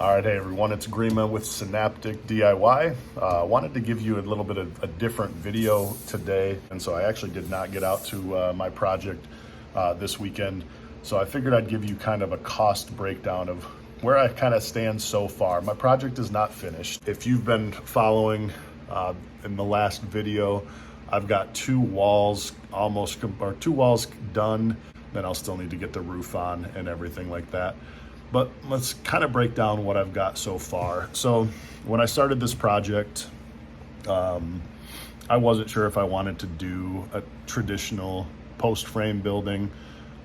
All right, hey everyone, it's Grima with Synaptic DIY. Wanted to give you a little bit of a different video today, and so I actually did not get out to my project this weekend. So I figured I'd give you kind of a cost breakdown of where I kind of stand so far. My project is not finished. If you've been following in the last video, I've got two walls done. Then I'll still need to get the roof on and everything like that. But let's kind of break down what I've got so far. So when I started this project, I wasn't sure if I wanted to do a traditional post frame building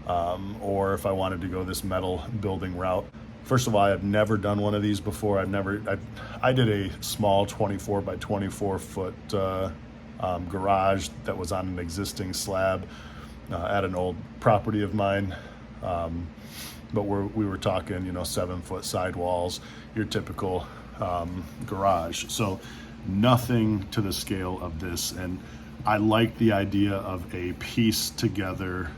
or if I wanted to go this metal building route. First of all, I've never done one of these before. I did a small 24 by 24 foot garage that was on an existing slab at an old property of mine. But we were talking, 7-foot sidewalls, your typical garage. So nothing to the scale of this. And I like the idea of a piece together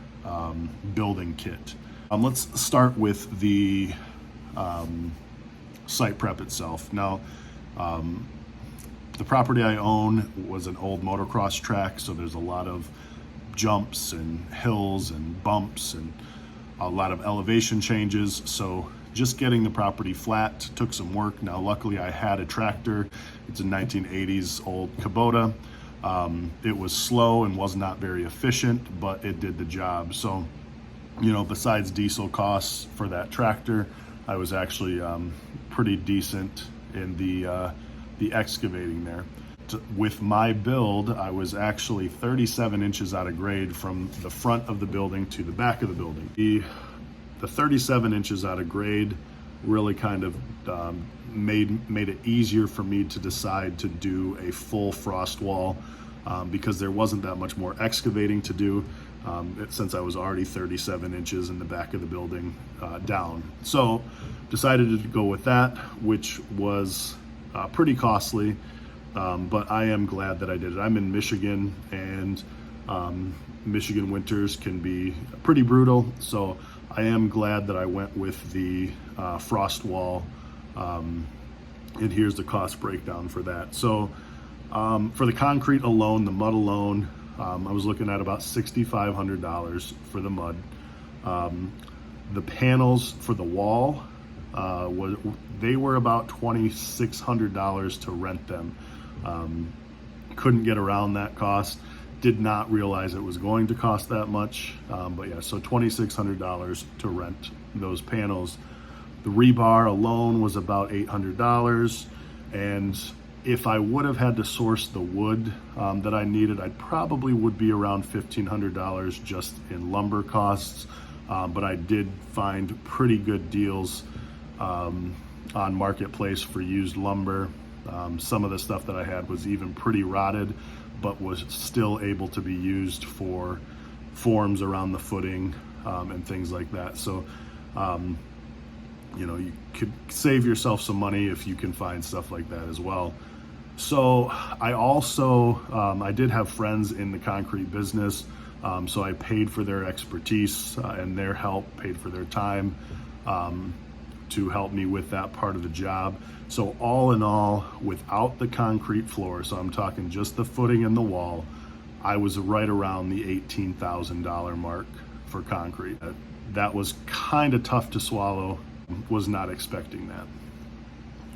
building kit. Let's start with the site prep itself. Now, the property I own was an old motocross track, so there's a lot of jumps and hills and bumps and a lot of elevation changes. So just getting the property flat took some work. Now, luckily I had a tractor. It's a 1980s old Kubota. It was slow and was not very efficient, but it did the job. So, besides diesel costs for that tractor, I was actually pretty decent in the excavating there. With my build, I was actually 37 inches out of grade from the front of the building to the back of the building. The 37 inches out of grade really kind of made it easier for me to decide to do a full frost wall because there wasn't that much more excavating to do since I was already 37 inches in the back of the building down. So decided to go with that, which was pretty costly. But I am glad that I did it. I'm in Michigan, and Michigan winters can be pretty brutal. So I am glad that I went with the frost wall. And here's the cost breakdown for that. So for the concrete alone, the mud alone, I was looking at about $6,500 for the mud. The panels for the wall, they were about $2,600 to rent them. Couldn't get around that cost. Did not realize it was going to cost that much. But yeah, so $2,600 to rent those panels. The rebar alone was about $800. And if I would have had to source the wood that I needed, I probably would be around $1,500 just in lumber costs. But I did find pretty good deals on Marketplace for used lumber. Some of the stuff that I had was even pretty rotted, but was still able to be used for forms around the footing and things like that. So, you could save yourself some money if you can find stuff like that as well. So I also, I did have friends in the concrete business, so I paid for their expertise and their help, paid for their time to help me with that part of the job. So all in all, without the concrete floor, so I'm talking just the footing and the wall, I was right around the $18,000 mark for concrete. That was kind of tough to swallow. Was not expecting that.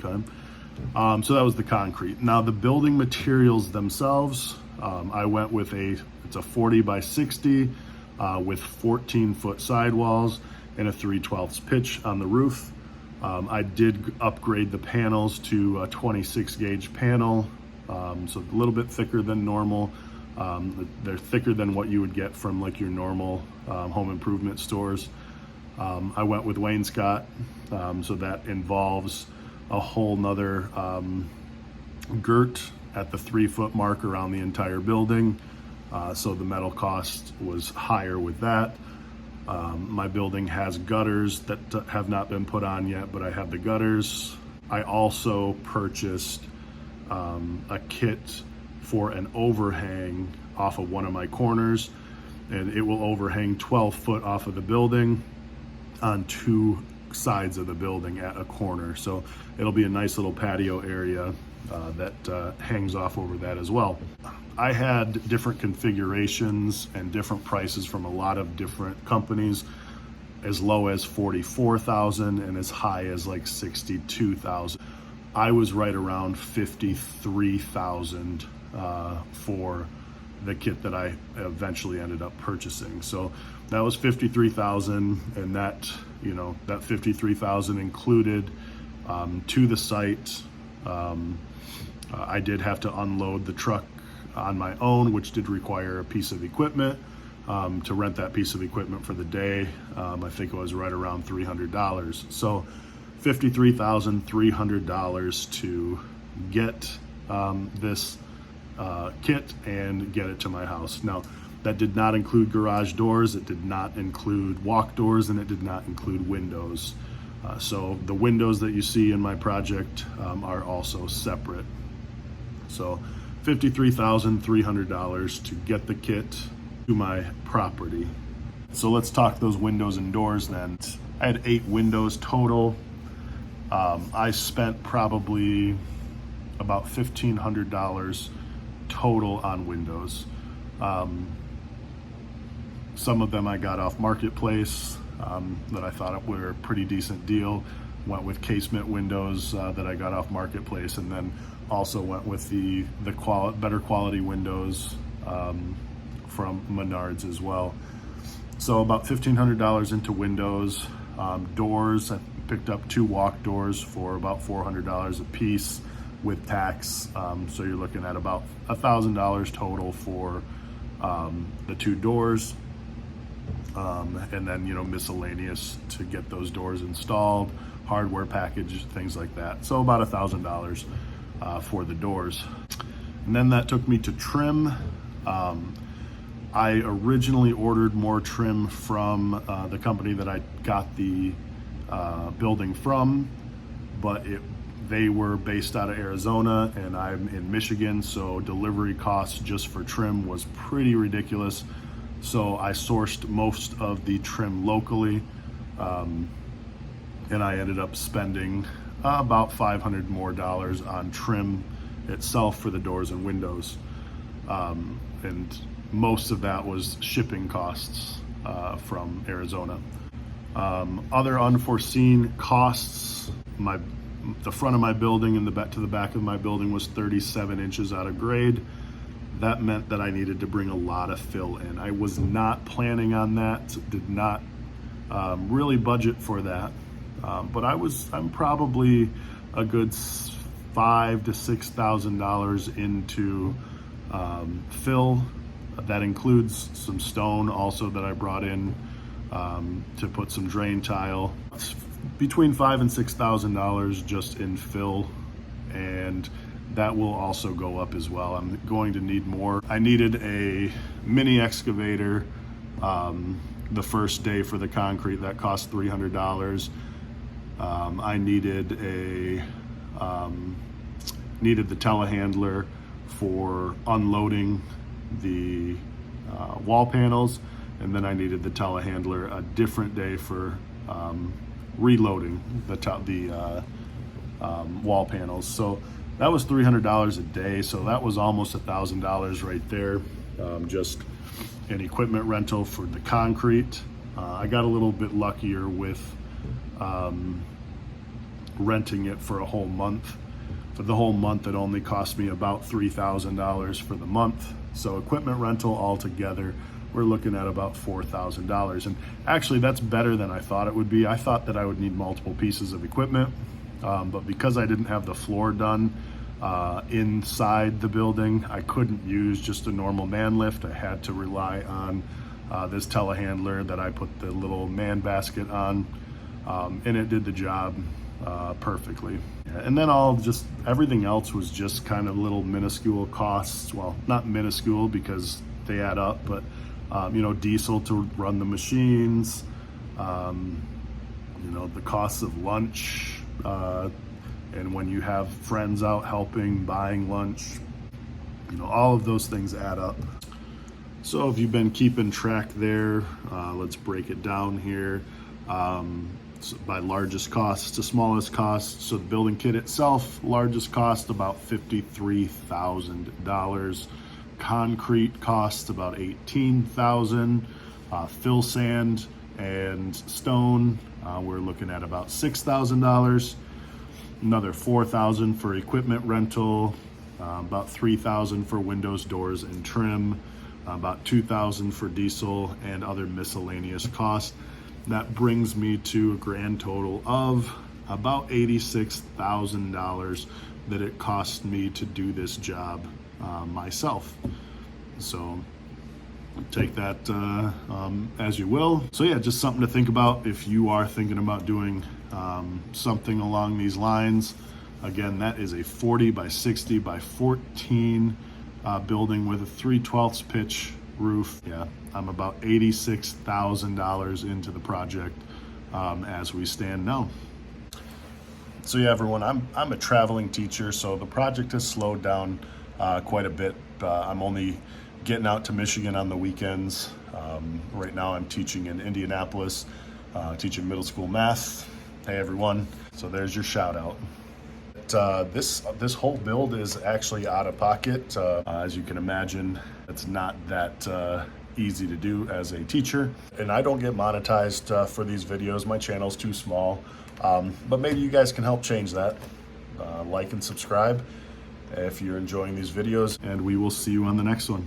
Okay. So that was the concrete. Now the building materials themselves, I went with it's a 40 by 60 with 14-foot sidewalls and a 3/12 pitch on the roof. I did upgrade the panels to a 26 gauge panel, so a little bit thicker than normal. They're thicker than what you would get from like your normal home improvement stores. I went with wainscot, so that involves a whole nother girt at the 3-foot mark around the entire building. So the metal cost was higher with that. My building has gutters that have not been put on yet, but I have the gutters. I also purchased a kit for an overhang off of one of my corners, and it will overhang 12 foot off of the building on two sides of the building at a corner. So it'll be a nice little patio area that hangs off over that as well. I had different configurations and different prices from a lot of different companies, as low as $44,000 and as high as like $62,000. I was right around $53,000 for the kit that I eventually ended up purchasing. So that was $53,000, and that, you know, that $53,000 included to the site. I did have to unload the truck on my own, which did require a piece of equipment. To rent that piece of equipment for the day, I think it was right around $300. So $53,300 to get this kit and get it to my house. Now, that did not include garage doors, it did not include walk doors, and it did not include windows. So the windows that you see in my project are also separate. So $53,300 to get the kit to my property. So let's talk those windows and doors then. I had 8 windows total. I spent probably about $1,500 total on windows. Some of them I got off Marketplace that I thought were a pretty decent deal. Went with casement windows that I got off Marketplace, and then also went with the better quality windows from Menards as well. So about $1,500 into windows. Doors, I picked up 2 walk doors for about $400 a piece with tax. So you're looking at about $1,000 total for the 2 doors. And then, you know, miscellaneous to get those doors installed, hardware package, things like that. So about $1,000 for the doors. And then that took me to trim. I originally ordered more trim from the company that I got the building from, but they were based out of Arizona and I'm in Michigan, so delivery costs just for trim was pretty ridiculous. So I sourced most of the trim locally, and I ended up spending about $500 more on trim itself for the doors and windows. And most of that was shipping costs from Arizona. Other unforeseen costs, the front of my building and to the back of my building was 37 inches out of grade. That meant that I needed to bring a lot of fill in. I was not planning on that, did not really budget for that. But I'm probably a good $5,000 to $6,000 into fill. That includes some stone also that I brought in to put some drain tile. It's between $5,000 and $6,000 just in fill, and that will also go up as well. I'm going to need more. I needed a mini excavator the first day for the concrete. That cost $300. I needed the telehandler for unloading the wall panels, and then I needed the telehandler a different day for reloading the wall panels. So that was $300 a day, so that was almost $1,000 right there, just an equipment rental for the concrete. I got a little bit luckier with renting it for a whole month. For the whole month, it only cost me about $3,000 for the month. So equipment rental altogether, we're looking at about $4,000. And actually, that's better than I thought it would be. I thought that I would need multiple pieces of equipment, but because I didn't have the floor done inside the building, I couldn't use just a normal man lift. I had to rely on this telehandler that I put the little man basket on, and it did the job perfectly. And then everything else was just kind of little minuscule costs. Well, not minuscule because they add up, but diesel to run the machines, the costs of lunch, and when you have friends out helping, buying lunch, all of those things add up. So if you've been keeping track there, let's break it down here. by largest cost to smallest cost. So the building kit itself, largest cost about $53,000. Concrete cost about $18,000. Fill sand and stone, we're looking at about $6,000. Another $4,000 for equipment rental, about $3,000 for windows, doors, and trim, about $2,000 for diesel and other miscellaneous costs. That brings me to a grand total of about $86,000 that it cost me to do this job myself. So take that as you will. So yeah, just something to think about if you are thinking about doing something along these lines. Again, that is a 40 by 60 by 14 building with a 3/12 pitch roof. Yeah, I'm about $86,000 into the project as we stand now. So yeah, everyone, I'm a traveling teacher, so the project has slowed down quite a bit. I'm only getting out to Michigan on the weekends. Right now I'm teaching in Indianapolis, teaching middle school math. Hey everyone, so there's your shout out. This whole build is actually out of pocket. As you can imagine, it's not that easy to do as a teacher. And I don't get monetized for these videos. My channel's too small. But maybe you guys can help change that. Like and subscribe if you're enjoying these videos, and we will see you on the next one.